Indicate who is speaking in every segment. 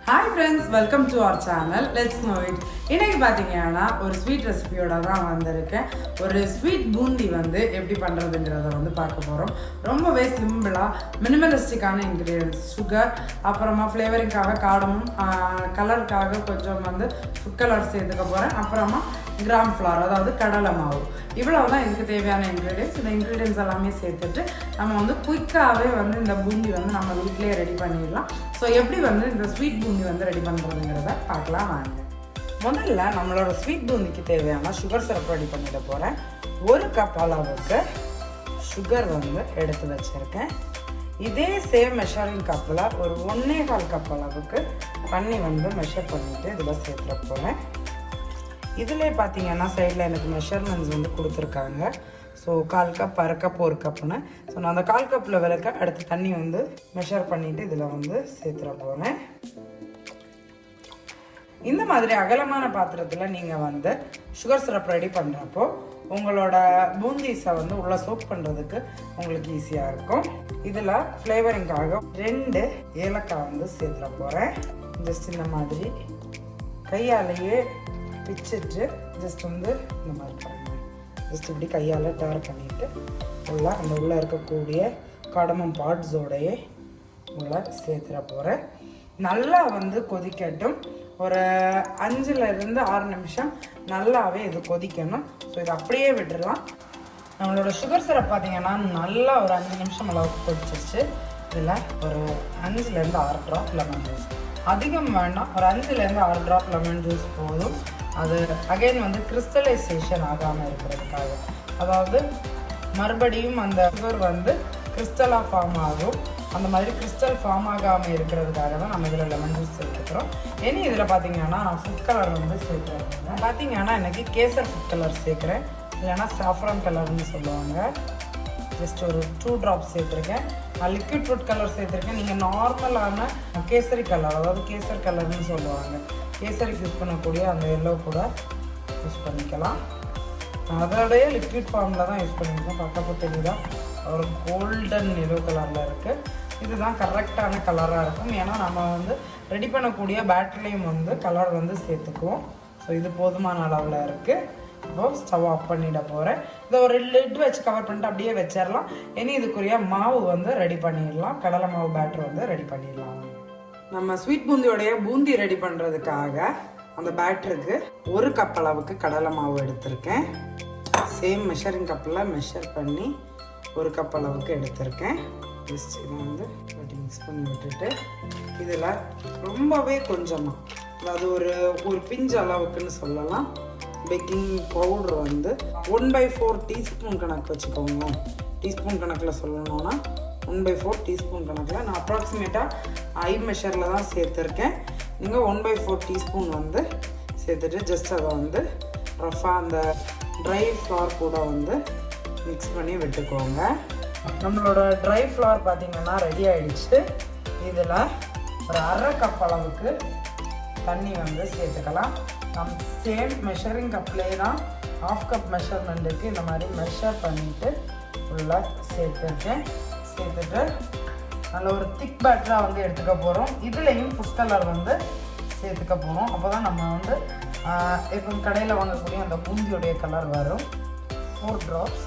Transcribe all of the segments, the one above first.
Speaker 1: Hi friends, welcome to our channel. Let's know it. இன்னைக்கு பாத்தீங்கன்னா ஒரு ஸ்வீட் ரெசிபியோட தான் வந்திருக்கேன். ஒரு ஸ்வீட் பூந்தி வந்து எப்படி பண்றதுங்கறத வந்து பார்க்க போறோம். ரொம்பவே சிம்பிளா மினிமலிஸ்டிக்கான இன்கிரிடியன்ட்ஸ், சுகர், அப்புறமா ஃப்ளேவரிங்காக காடமும், கலருக்காக கொஞ்சம் வந்து ஃபுட் கலர் சேர்த்துக்க போறேன். அப்புறமா கிராம் ஃப்ளவர், அதாவது கடலை மாவு. இவ்வளவு தான் இதுக்கு தேவையான இன்க்ரீடியன்ஸ். இந்த இன்க்ரீடியன்ஸ் எல்லாமே சேர்த்துட்டு நம்ம வந்து குயிக்காகவே வந்து இந்த பூந்தி வந்து நம்ம வீட்டிலேயே ரெடி பண்ணிடலாம். ஸோ எப்படி வந்து இந்த ஸ்வீட் பூந்தி வந்து ரெடி பண்ணுறதுங்கிறத பார்க்கலாம் வாங்க. முதல்ல நம்மளோட ஸ்வீட் பூந்திக்கு தேவையான சுகர் சிரப் ரெடி பண்ணிட போகிறேன். 1 கப் அளவுக்கு சுகர் வந்து எடுத்து வச்சுருக்கேன். இதே சேம் மெஷரிங் கப்பில் ஒரு 1.25 கப் அளவுக்கு தண்ணி வந்து மெஷர் பண்ணிவிட்டு இதில் சேர்த்துட போகிறேன். இதிலே பார்த்தீங்கன்னா சைடில் எனக்கு மெஷர்மெண்ட்ஸ் வந்து கொடுத்துருக்காங்க. ஸோ 1/4 கப், 1/2 கப், 1 கப்புன்னு. ஸோ நான் அந்த 1/4 கப் லெவலுக்கு அடுத்த தண்ணி வந்து மெஷர் பண்ணிவிட்டு இதில் வந்து சேர்த்துட போகிறேன். இந்த மாதிரி அகலமான பாத்திரத்தில் நீங்கள் வந்து சுகர் சிரப் ரெடி பண்ணுறப்போ உங்களோட பூந்தீஸை வந்து உள்ளே சோக் பண்ணுறதுக்கு உங்களுக்கு ஈஸியாக இருக்கும். இதில் ஃப்ளேவரிங்காக 2 ஏலக்காய் வந்து சேர்த்துட போகிறேன். ஜஸ்ட் இந்த மாதிரி கையாலேயே பிச்சுட்டு ஜஸ்ட் வந்து இந்த மாதிரி பண்ணுவேன். ஜஸ்ட் இப்படி கையால் டேர் பண்ணிவிட்டு உள்ளே இருக்கக்கூடிய காடமம் பார்ட்ஸோடையே உள்ளே சேர்த்துட போகிறேன். நல்லா வந்து கொதிக்கட்டும். ஒரு 5லேருந்து 6 நிமிஷம் நல்லாவே இது கொதிக்கணும். ஸோ இது அப்படியே விட்டுடலாம். நம்மளோட சுகர் சிரப் பார்த்தீங்கன்னா நல்லா ஒரு 5 நிமிஷம் அளவுக்கு கொதிச்சிருச்சு. இதில் ஒரு 5லேருந்து 6 ட்ராப் லெமன் ஜூஸ், அதிகம் வேண்டாம், ஒரு 5லேருந்து 6 ட்ராப் லெமன் ஜூஸ் போதும். அது அகைன் வந்து கிறிஸ்டலைசேஷன் ஆகாமல் இருக்கிறதுக்காக, அதாவது மறுபடியும் அந்த சுகர் வந்து கிறிஸ்டலாக ஃபார்ம் ஆகும். அந்த மாதிரி கிறிஸ்டல் ஃபார்ம் ஆகாமல் இருக்கிறதுக்காக தான் நம்ம இதில் லெமன் ஜூஸ் சேர்த்துக்கிறோம். இனி இதில் பார்த்தீங்கன்னா நான் ஃபுட் கலர் வந்து சேர்க்குறேன். பார்த்தீங்கன்னா எனக்கு கேசர் ஃபுட் கலர் சேர்க்குறேன், இல்லைன்னா சாஃப்ரான் கலர்னு சொல்லுவாங்க. ஜஸ்ட் ஒரு 2 ட்ராப்ஸ் சேர்த்துருக்கேன். நான் லிக்விட் ஃபுட் கலர் சேர்த்துருக்கேன். நீங்கள் நார்மலான கேசரி கலர், அதாவது கேசர் கலர்னு சொல்லுவாங்க, கேசரிக்கு யூஸ் பண்ணக்கூடிய அந்த எல்லோ கூட யூஸ் பண்ணிக்கலாம். அதோடைய லிக்விட் ஃபார்மில் தான் யூஸ் பண்ணியிருக்கேன். பக்கப்போ தெரியுதா, ஒரு கோல்டன் எல்லோ கலரில் இருக்குது. இதுதான் கரெக்டான கலராக இருக்கும். ஏன்னா நம்ம வந்து ரெடி பண்ணக்கூடிய பேட்டரிலையும் வந்து கலர் வந்து சேர்த்துக்குவோம். ஸோ இது போதுமான அளவில் இருக்குது. இப்போது ஸ்டவ் ஆஃப் பண்ணிட போகிறேன். இதை ஒரு லிட் வச்சு கவர் பண்ணிட்டு அப்படியே வச்சிடலாம். இனி இதுக்குரிய மாவு வந்து ரெடி பண்ணிடலாம். கடலை மாவு பேட்டர் வந்து ரெடி பண்ணிடலாம். நம்ம ஸ்வீட் பூந்தியோடைய பூந்தி ரெடி பண்ணுறதுக்காக அந்த பேட்டருக்கு 1 கப் அளவுக்கு கடலை மாவு எடுத்திருக்கேன். சேம் மெஷரிங் கப்பில் மெஷர் பண்ணி 1 கப் அளவுக்கு எடுத்திருக்கேன். ஜஸ்ட் இதை வந்து மிக்ஸ் பண்ணி விட்டுட்டு இதில் ரொம்பவே கொஞ்சமாக, அதாவது ஒரு பிஞ்சு அளவுக்குன்னு சொல்லலாம், பேக்கிங் பவுடர் வந்து 1/4 டீஸ்பூன் கணக்கு வச்சுக்கோங்க. டீஸ்பூன் கணக்கில் சொல்லணும்னா 1/4 டீஸ்பூன் கணக்கில் நான் அப்ராக்சிமேட்டாக ஐ மெஷரில் தான் சேர்த்துருக்கேன். நீங்கள் 1/4 டீஸ்பூன் வந்து சேர்த்துட்டு ஜஸ்ட் அதை வந்து ரஃபாக அந்த ட்ரை ஃப்ளவர் கூட வந்து மிக்ஸ் பண்ணி விட்டுக்கோங்க. நம்மளோட ட்ரை ஃப்ளவர் பார்த்திங்கன்னா ரெடி ஆகிடுச்சு. இதில் ஒரு 1/2 கப் அளவுக்கு தண்ணி வந்து சேர்த்துக்கலாம். நம்ம சேம் மெஷரிங் கப்லேயே தான் 1/2 கப் மெஷர்மெண்ட்டுக்கு இந்த மாதிரி மெஷர் பண்ணிவிட்டு ஃபுல்லாக சேர்த்துருக்கேன். சேர்த்துட்டு நல்ல ஒரு திக் பேட்டராக வந்து எடுத்துக்க போகிறோம். இதுலேயும் ஃபுட் கலர் வந்து சேர்த்துக்க போகிறோம். அப்போ தான் நம்ம வந்து இப்போ கடையில் வாங்கக்கூடிய அந்த பூந்தியோடைய கலர் வரும். 4 ட்ராப்ஸ்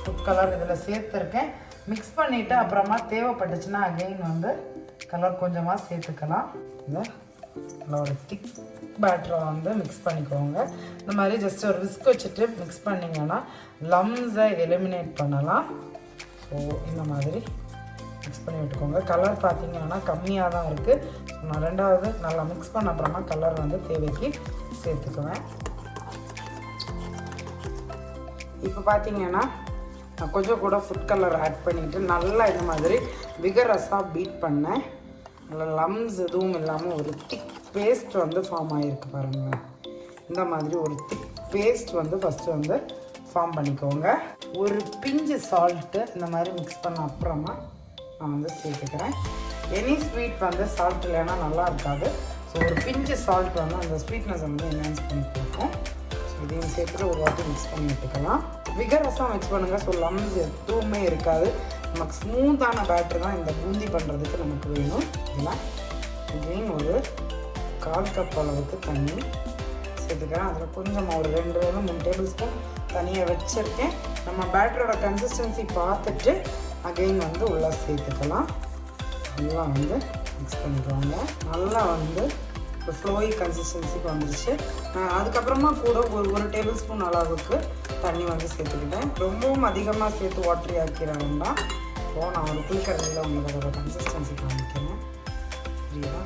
Speaker 1: ஃபுட் கலர் இதில் சேர்த்துருக்கேன். மிக்ஸ் பண்ணிவிட்டு அப்புறமா தேவைப்பட்டுச்சுன்னா அகெயின் வந்து கலர் கொஞ்சமாக சேர்த்துக்கலாம். இந்த ஒரு திக் பேட்டரை வந்து மிக்ஸ் பண்ணிக்கோங்க. இந்த மாதிரி ஜஸ்ட் ஒரு விஸ்க் வச்சுட்டு மிக்ஸ் பண்ணிங்கன்னா லம்ஸை எலிமினேட் பண்ணலாம். ஸோ இந்த மாதிரி மிக்ஸ் பண்ணி விட்டுக்கோங்க. கலர் பார்த்தீங்கன்னா கம்மியாக தான் இருக்குது. நான் 2வது நல்லா மிக்ஸ் பண்ண அப்புறமா கலர் வந்து தேவைக்கு சேர்த்துக்குவேன். இப்போ பார்த்தீங்கன்னா நான் கொஞ்சம் கூட ஃபுட் கலர் ஆட் பண்ணிவிட்டு நல்லா இந்த மாதிரி விகரஸாக பீட் பண்ணேன். நல்லா லம்ஸ் எதுவும் இல்லாமல் ஒரு திக் பேஸ்ட் வந்து ஃபார்ம் ஆகிருக்கு பாருங்கள். இந்த மாதிரி ஒரு திக் பேஸ்ட் வந்து ஃபஸ்ட்டு வந்து ஃபார்ம் பண்ணிக்கோங்க. ஒரு பிஞ்சு சால்ட்டு இந்த மாதிரி மிக்ஸ் பண்ண அப்புறமா நான் வந்து சேர்த்துக்கிறேன். எனி ஸ்வீட் வந்து சால்ட் இல்லைன்னா நல்லா இருக்காது. ஸோ ஒரு பிஞ்சு சால்ட் வந்து அந்த ஸ்வீட்னஸ் வந்து என்ஹான்ஸ் பண்ணி கொடுக்கும். ஸோ இதையும் சேர்த்துட்டு ஒரு வாட்டி மிக்ஸ் பண்ணி விட்டுக்கலாம். விகரஸாக மிக்ஸ் பண்ணுங்கள். ஸோ லம்ஸ் எதுவுமே இருக்காது. நமக்கு ஸ்மூத்தான பேட்டர் தான் இந்த பூந்தி பண்ணுறதுக்கு நமக்கு வேணும். இதெல்லாம் அகெயின் ஒரு 1/4 கப் அளவுக்கு தண்ணி சேர்த்துக்கிறேன். அதில் கொஞ்சம் ஒரு 2-3 டேபிள் ஸ்பூன் தண்ணியை வச்சுருக்கேன். நம்ம பேட்டரோட கன்சிஸ்டன்சி பார்த்துட்டு அகைன் வந்து உள்ளே சேர்த்துக்கலாம். நல்லா வந்து மிக்ஸ் பண்ணிக்குவாங்க. நல்லா வந்து ஒரு ஃப்ளோயி கன்சிஸ்டன்சிக்கு வந்துருச்சு. அதுக்கப்புறமா கூட ஒரு டேபிள் ஸ்பூன் அளவுக்கு தண்ணி வந்து சேர்த்துக்கிட்டேன். ரொம்பவும் அதிகமாக சேர்த்து வாட்டரி ஆக்கிட வேண்டாம். இப்போது நான் ஒரு குளிக்கரையில் உங்களுக்கு அதோட கன்சிஸ்டன்சி காமிக்கிறேன். சரியா?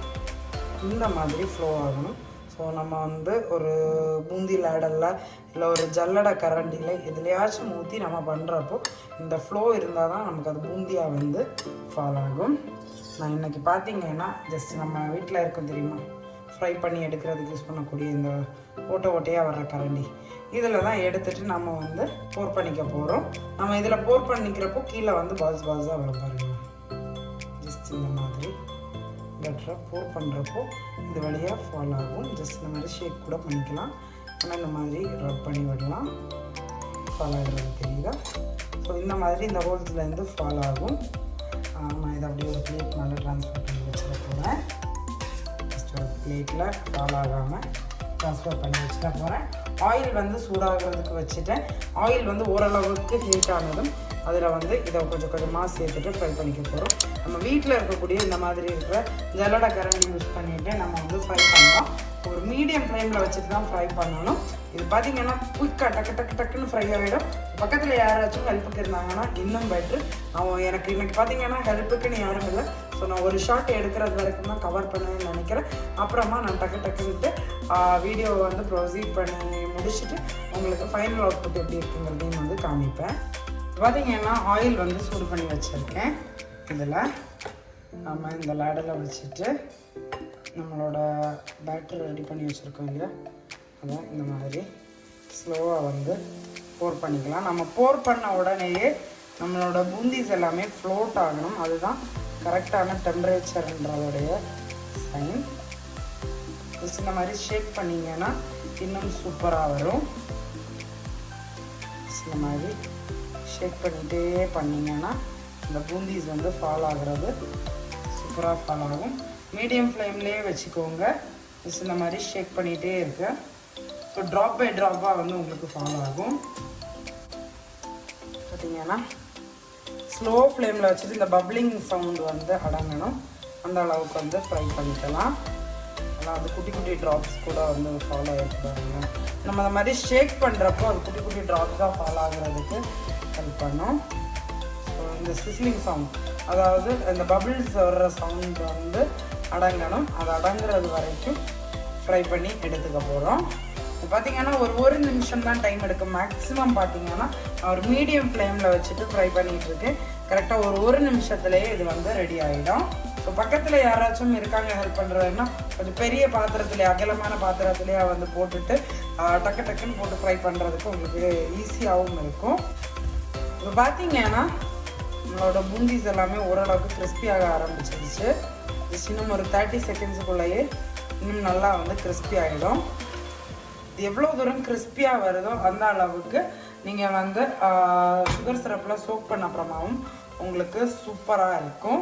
Speaker 1: இந்த மாதிரி ஃப்ளோ ஆகணும். ஸோ நம்ம வந்து ஒரு பூந்தி லேடலில் இல்லை ஒரு ஜல்லடை கரண்டியில் எதுலையாச்சும் ஊற்றி நம்ம பண்ணுறப்போ இந்த ஃப்ளோ இருந்தால் தான் நமக்கு அது பூந்தியாக வந்து ஃபால் ஆகும். நான் இன்றைக்கி பார்த்தீங்கன்னா ஜஸ்ட் நம்ம வீட்டில் இருக்கும் தெரியுமா, ஃப்ரை பண்ணி எடுக்கிறதுக்கு யூஸ் பண்ணக்கூடிய இந்த ஓட்டையாக வர்ற கரண்டி, இதில் தான் எடுத்துகிட்டு நம்ம வந்து போர் பண்ணிக்க போகிறோம். நம்ம இதில் போர் பண்ணிக்கிறப்போ கீழே வந்து பால்ஸாக வரும் பாருங்க. ஜஸ்ட் இந்த மாதிரி பெட்டராக போர் பண்ணுறப்போ இது வழியாக ஃபால் ஆகும். ஜஸ்ட் இந்த மாதிரி ஷேக் கூட பண்ணிக்கலாம். ஆனால் இந்த மாதிரி ரப் பண்ணி விடலாம். ஃபால் ஆகிறது தெரியுதா? ஸோ இந்த மாதிரி இந்த ஹோல்ஸ்லேருந்து ஃபால் ஆகும். நான் இதை அப்படியே ஒரு பிளேட் மேலே ட்ரான்ஸ்ஃபர் பண்ணி வச்சுட போகிறேன். ஜஸ்ட் ஒரு பிளேட்டில் ஃபால் ஆகாமல் ட்ரான்ஸ்ஃபர் பண்ணி வச்சுட போகிறேன். ஆயில் வந்து சூடாகிறதுக்கு வச்சுட்டேன். ஆயில் வந்து ஓரளவுக்கு ஹீட் ஆனதும் அதில் வந்து இதை கொஞ்சம் கொஞ்சமாக சேர்த்துட்டு ஃப்ரை பண்ணிக்க போகிறோம். நம்ம வீட்டில் இருக்கக்கூடிய இந்த மாதிரி இருக்கிற ஜல்லடை கரண்டி யூஸ் பண்ணிவிட்டு நம்ம வந்து ஃப்ரை பண்ணலாம். ஒரு மீடியம் ஃப்ளேமில் வச்சுட்டு தான் ஃப்ரை பண்ணணும். இது பார்த்திங்கன்னா குயிக்காக டக்குன்னு ஃப்ரை ஆகிடும். பக்கத்தில் யாராச்சும் ஹெல்ப்புக்கு இருந்தாங்கன்னா இன்னும் பெட்ரு. எனக்கு இன்றைக்கி பார்த்திங்கன்னா ஹெல்ப்புக்குன்னு யாரும் இல்லை. ஸோ நான் ஒரு ஷார்ட் எடுக்கிறது வரைக்கும் தான் கவர் பண்ணுவேன்னு நினைக்கிறேன். அப்புறமா நான் டக்குன்ட்டு வீடியோவை வந்து ப்ரொசீட் பண்ணி முடிச்சுட்டு உங்களுக்கு ஃபைனல் அவுட்புட் எப்படி இருக்குங்கிறதையும் வந்து காமிப்பேன். பார்த்திங்கன்னா ஆயில் வந்து சூடு பண்ணி வச்சுருக்கேன். இதில் நம்ம இந்த லேடரில் வச்சுட்டு நம்மளோட பேட்டர் ரெடி பண்ணி வச்சுருக்கோம் இல்லையா, அதை இந்த மாதிரி ஸ்லோவாக வந்து போர் பண்ணிக்கலாம். நம்ம போர் பண்ண உடனேயே நம்மளோட பூந்திஸ் எல்லாமே ஃப்ளோட் ஆகணும். அதுதான் கரெக்டான டெம்பரேச்சர்ன்றதோடைய சைன். ஜஸ்ட் இந்த மாதிரி ஷேக் பண்ணிங்கன்னா இன்னும் சூப்பராக வரும். இந்த மாதிரி ஷேக் பண்ணிகிட்டே பண்ணிங்கன்னா இந்த பூந்திஸ் வந்து ஃபால் ஆகிறது சூப்பராக ஃபால் ஆகும். மீடியம் ஃப்ளேம்லேயே வச்சுக்கோங்க. ஜஸ்ட் இந்த மாதிரி ஷேக் பண்ணிகிட்டே இருக்கு. ஸோ ட்ராப் பை ட்ராப்பாக வந்து உங்களுக்கு ஃபால் ஆகும். பார்த்தீங்கன்னா ஸ்லோ ஃப்ளேமில் வச்சுட்டு இந்த பப்ளிங் சவுண்டு வந்து அடங்கணும். அந்த அளவுக்கு வந்து ஃப்ரை பண்ணிக்கலாம். ஆனால் அது குட்டி ட்ராப்ஸ் கூட வந்து ஃபாலோ ஆகிட்டு பாருங்க. நம்ம அந்த மாதிரி ஷேக் பண்ணுறப்போ அது குட்டி ட்ராப்ஸ் தான் ஃபாலோ ஆகுறதுக்கு ஹெல்ப் பண்ணும். ஸோ இந்த சிஸ்லிங் சவுண்ட், அதாவது இந்த பபிள்ஸ் வர்ற சவுண்ட் வந்து அடங்கணும். அது அடங்குறது வரைக்கும் ஃப்ரை பண்ணி எடுத்துக்க போகிறோம். பார்த்திங்கன்னா ஒரு நிமிஷம் தான் டைம் எடுக்கும். மேக்ஸிமம் பார்த்திங்கன்னா ஒரு மீடியம் ஃப்ளேமில் வச்சுட்டு ஃப்ரை பண்ணிகிட்டு இருக்கேன். கரெக்டாக ஒரு நிமிஷத்துலேயே இது வந்து ரெடி ஆகிடும். ஸோ பக்கத்தில் யாராச்சும் இருக்காங்க ஹெல்ப் பண்ணுறதுன்னா கொஞ்சம் பெரிய பாத்திரத்துலேயே, அகலமான பாத்திரத்துலேயே வந்து போட்டுட்டு டக்குன்னு போட்டு ஃப்ரை பண்ணுறதுக்கு உங்களுக்கு ஈஸியாகவும் இருக்கும். இப்போ பார்த்திங்கன்னா நம்மளோட பூந்திஸ் எல்லாமே ஓரளவுக்கு கிறிஸ்பியாக ஆரம்பிச்சிருச்சு. ஜஸ்ட் இன்னும் ஒரு 30 செகண்ட்ஸுக்குள்ளேயே இன்னும் நல்லா வந்து கிறிஸ்பி ஆகிடும். இது எவ்வளோ தூரம் கிறிஸ்பியாக வருதோ அந்த அளவுக்கு நீங்கள் வந்து சுகர் சிரப்பில் சோக் பண்ண அப்புறமாவும் உங்களுக்கு சூப்பராக இருக்கும்.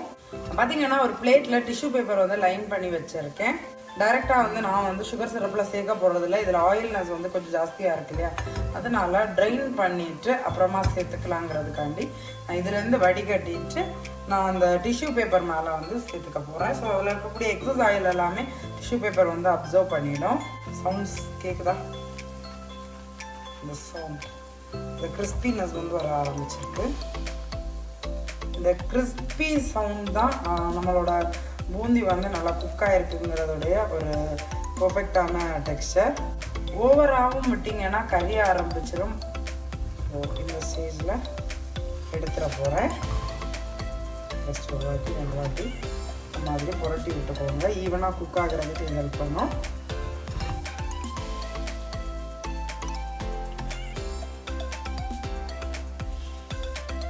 Speaker 1: பார்த்தீங்கன்னா ஒரு பிளேட்டில் டிஷ்யூ பேப்பர் வந்து லைன் பண்ணி வச்சுருக்கேன். டைரெக்டாக வந்து நான் வந்து சுகர் சிரப்பில் சேர்க்க போகிறதில்ல. இதில் ஆயில்னஸ் வந்து கொஞ்சம் ஜாஸ்தியாக இருக்கு இல்லையா, அதனால ட்ரைன் பண்ணிவிட்டு அப்புறமா சேர்த்துக்கலாங்கிறதுக்காண்டி நான் இதுலேருந்து வடிகட்டிட்டு நான் அந்த டிஷ்யூ பேப்பர் மேலே வந்து சேர்த்துக்க போகிறேன். ஸோ அதில் இருக்கக்கூடிய எக்ஸஸ் ஆயில் எல்லாமே டிஷ்யூ பேப்பர் வந்து அப்சர்வ் பண்ணிடும். சவுண்ட்ஸ் கேட்குதா? இந்த சவுண்ட், இந்த கிறிஸ்பினஸ் வந்து வர ஆரம்பிச்சிருக்கு. இந்த கிறிஸ்பி சவுண்ட் தான் நம்மளோட பூந்தி வந்து நல்லா குக்காக இருக்குங்கிறதுடைய ஒரு பர்ஃபெக்டான டெக்ஸ்டர். ஓவராகவும் விட்டிங்கன்னா கறிய ஆரம்பிச்சிடும். ஸோ இந்த ஸ்டேஜில் எடுத்துட போகிறேன். ஃபஸ்ட் ஒரு வாட்டி 2 வாட்டி இந்த மாதிரி புரட்டி விட்டுக்கோங்க. ஈவனாக குக் ஆகிறதுக்கு ஹெல்ப் பண்ணும்.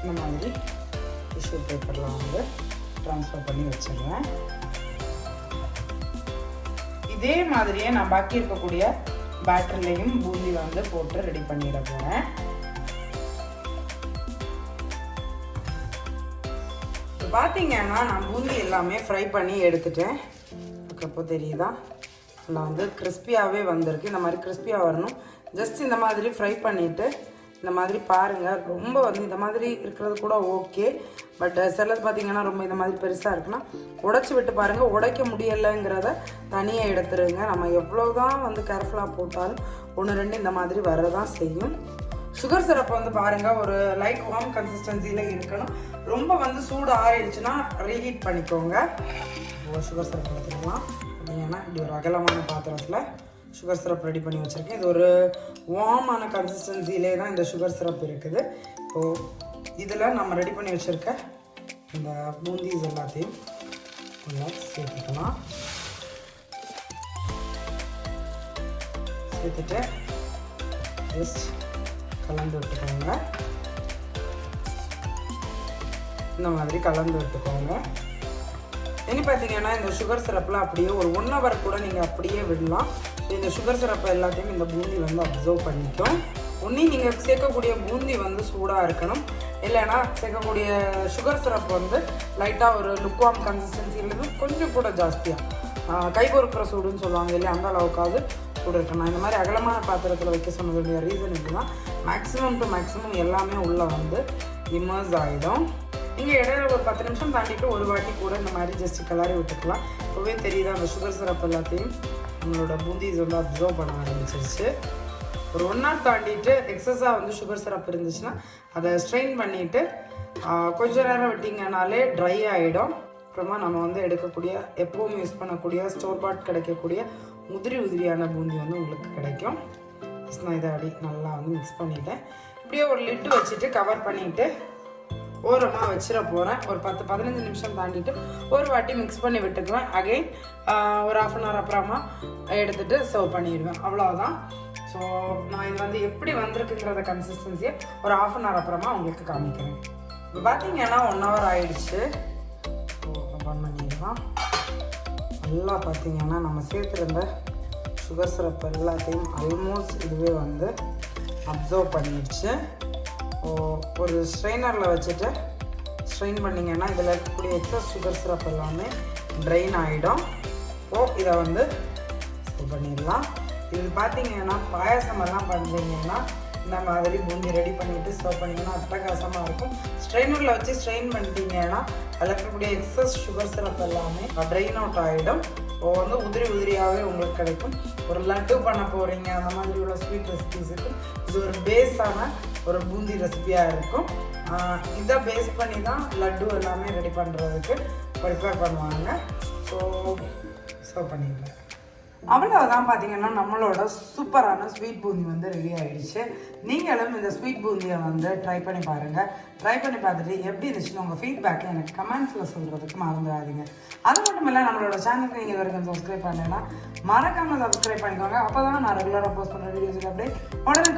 Speaker 1: இந்த மாதிரி டிஷ்யூ பேப்பர்லாம் வந்து ட்ரான்ஸ்ஃபர் பண்ணி வச்சிடுறேன். இதே மாதிரியே நான் பாக்கி இருக்கக்கூடிய பேட்டர்லையும் பூந்தி வந்து போட்டு ரெடி பண்ணிட போகிறேன். பார்த்தீங்கன்னா நான் பூந்தி எல்லாமே ஃப்ரை பண்ணி எடுத்துட்டேன். அப்போ தெரியுதா நல்லா வந்து கிறிஸ்பியாகவே வந்திருக்கு. இந்த மாதிரி கிறிஸ்பியாக வரணும். ஜஸ்ட் இந்த மாதிரி ஃப்ரை பண்ணிவிட்டு இந்த மாதிரி பாருங்கள். ரொம்ப வந்து இந்த மாதிரி இருக்கிறது கூட ஓகே. பட் சிலது பார்த்திங்கன்னா ரொம்ப இந்த மாதிரி பெருசாக இருக்குன்னா உடைச்சி விட்டு பாருங்கள். உடைக்க முடியலைங்கிறத தனியாக எடுத்துருங்க. நம்ம எவ்வளோ தான் வந்து கேர்ஃபுல்லாக போட்டாலும் 1-2 இந்த மாதிரி வரதான் செய்யும். சுகர் சிரப் வந்து பாருங்கள் ஒரு லைட் வார்ம் கன்சிஸ்டன்சியில் இருக்கணும். ரொம்ப வந்து சூடு ஆயிடுச்சுன்னா ரீஹீட் பண்ணிக்கோங்க. சுகர் சிரப் எடுத்துக்கலாம். பார்த்தீங்கன்னா இப்படி ஒரு அகலமான பாத்திரத்தில் சுகர் சிரப் ரெடி பண்ணி வச்சுருக்கேன். இது ஒரு வார்மான கன்சிஸ்டன்சிலே தான் இந்த சுகர் சிரப் இருக்குது. இப்போது இதில் நம்ம ரெடி பண்ணி வச்சுருக்க இந்த பூந்திஸ் எல்லாத்தையும் நல்லா சேர்த்துக்கலாம். சேர்த்துட்டு ஜஸ்ட் கலந்து விட்டுக்கோங்க. இந்த மாதிரி கலந்து விட்டுக்கோங்க. இனி பார்த்தீங்கன்னா இந்த சுகர் சிரப்பில் அப்படியே ஒரு 1 hour கூட நீங்கள் அப்படியே விடலாம். இந்த சுகர் சிரப்பை எல்லாத்தையும் இந்த பூந்தி வந்து அப்சர்வ் பண்ணிக்கும். ஒன்றி நீங்கள் சேர்க்கக்கூடிய பூந்தி வந்து சூடாக இருக்கணும், இல்லைன்னா சேர்க்கக்கூடிய சுகர் சிரப் வந்து லைட்டாக ஒரு லுக்வார்ம் கன்சிஸ்டன்சிலேருந்து கொஞ்சம் கூட ஜாஸ்தியாக கை பொறுக்கிற சூடுன்னு சொல்லுவாங்க இல்லையா, அந்த அளவுக்காவது சூடு இருக்கணும். இந்த மாதிரி அகலமான பாத்திரத்தில் வைக்க சொன்னதுடைய ரீசன் இதுதான். மேக்ஸிமம் டு மேக்ஸிமம் எல்லாமே உள்ளே வந்து இமர்ஸ் ஆகிடும். நீங்கள் இடையில ஒரு 10 நிமிஷம் தாண்டிட்டு ஒரு வாட்டி கூட இந்த மாதிரி ஜஸ்ட் கிளறி விட்டுக்கலாம். இப்போவே தெரியுது அந்த சுகர் சிரப் எல்லாத்தையும் நம்மளோட பூந்திஸ் வந்து அப்சர்வ் பண்ண ஆரம்பிச்சிருச்சு. ஒரு 1 hour தாண்டிட்டு எக்ஸஸாக வந்து சுகர் சிரப் இருந்துச்சுன்னா அதை ஸ்ட்ரெயின் பண்ணிவிட்டு கொஞ்சம் நேரம் விட்டிங்கனாலே ட்ரை ஆகிடும். அப்புறமா நம்ம வந்து எடுக்கக்கூடிய எப்பவும் யூஸ் பண்ணக்கூடிய ஸ்டோர் பாட் கிடைக்கக்கூடிய உதிரியான பூந்தி வந்து உங்களுக்கு கிடைக்கும். நான் இதை அப்படி நல்லா வந்து மிக்ஸ் பண்ணிவிட்டேன். இப்படியே ஒரு லிட்டு வச்சுட்டு கவர் பண்ணிவிட்டு ஓரமாக வச்சிட போகிறேன். ஒரு 10-15 நிமிஷம் தாண்டிட்டு ஒரு வாட்டி மிக்ஸ் பண்ணி விட்டுக்குவேன். அகைன் ஒரு 1/2 hour அப்புறமா எடுத்துகிட்டு சர்வ் பண்ணிடுவேன். அவ்வளோதான். ஸோ நான் இது வந்து எப்படி வந்திருக்குங்கிறத கன்சிஸ்டன்சியை ஒரு 1/2 hour அப்புறமா உங்களுக்கு காமிக்கிறேன். இப்போ பார்த்தீங்கன்னா 1 hour ஆயிடுச்சு. ஸோ ஓப்பன் பண்ணிடலாம். நல்லா பார்த்தீங்கன்னா நம்ம சேர்த்துருந்த சுகர் சிரப் எல்லாத்தையும் ஆல்மோஸ்ட் இதுவே வந்து அப்சர்வ் பண்ணிடுச்சு. ஒரு ஸ்ட்ரெயினரில் வச்சுட்டு ஸ்ட்ரெயின் பண்ணிங்கன்னா இதில் இருக்கக்கூடிய எக்ஸஸ் சுகர் சிரப் எல்லாமே ட்ரெயின் ஆகிடும். இதை வந்து சர்வ் பண்ணிடலாம். இது பார்த்தீங்கன்னா பாயாசமெல்லாம் பண்ணுறீங்கன்னா இந்த மாதிரி பூந்தி ரெடி பண்ணிவிட்டு சர்வ் பண்ணிங்கன்னா அட்டகாசமாக இருக்கும். ஸ்ட்ரெயினரில் வச்சு ஸ்ட்ரெயின் பண்ணிட்டீங்கன்னா அதில் இருக்கக்கூடிய எக்ஸஸ் சுகர் சிரப் எல்லாமே ட்ரெயின் அவுட் ஆகிடும். வந்து உதிரியாகவே உங்களுக்கு கிடைக்கும். ஒரு லட்டு பண்ண போகிறீங்க, அந்த மாதிரி உள்ள ஸ்வீட் ரெசிபிஸுக்கு இது ஒரு பேஸான ஒரு பூந்தி ரெசிபியாக இருக்கும். இதை பேஸ் பண்ணி தான் லட்டு எல்லாமே ரெடி பண்ணுறதுக்கு ப்ரிப்பேர் பண்ணுவாங்க. ஸோ சர்வ் பண்ணிடுறேன். அவ்வளோதான். பார்த்தீங்கன்னா நம்மளோட சூப்பரான ஸ்வீட் பூந்தி வந்து ரெடி ஆகிடுச்சு. நீங்களும் இந்த ஸ்வீட் பூந்தியை வந்து ட்ரை பண்ணி பாருங்கள். ட்ரை பண்ணி பார்த்துட்டு எப்படி இருந்துச்சுன்னு உங்கள் ஃபீட்பேக்கை எனக்கு கமெண்ட்ஸில் சொல்கிறதுக்கு மறந்துடாதீங்க. அது மட்டும் இல்லை, நம்மளோட சேனலுக்கு நீங்கள் வரைக்கும் சப்ஸ்கிரைப் பண்ணலைன்னா மறக்காமல் சப்ஸ்கிரைப் பண்ணிக்கோங்க. அப்போ தான் நான் ரெகுலராக போஸ்ட் பண்ணுற வீடியோஸுக்கு அப்படியே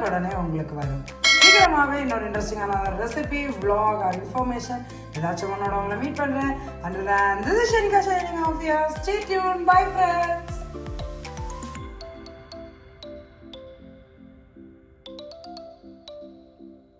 Speaker 1: உடனே உங்களுக்கு வரும். சீக்கிரமாகவே இன்னொரு இன்ட்ரெஸ்டிங்கான ரெசிபி, vlog ஆர் இன்ஃபர்மேஷன் ஏதாச்சும் உங்களோட உங்களை மீட் பண்ணுறேன். Until then, this is Shenica signing off here. Stay tuned. Bye friends.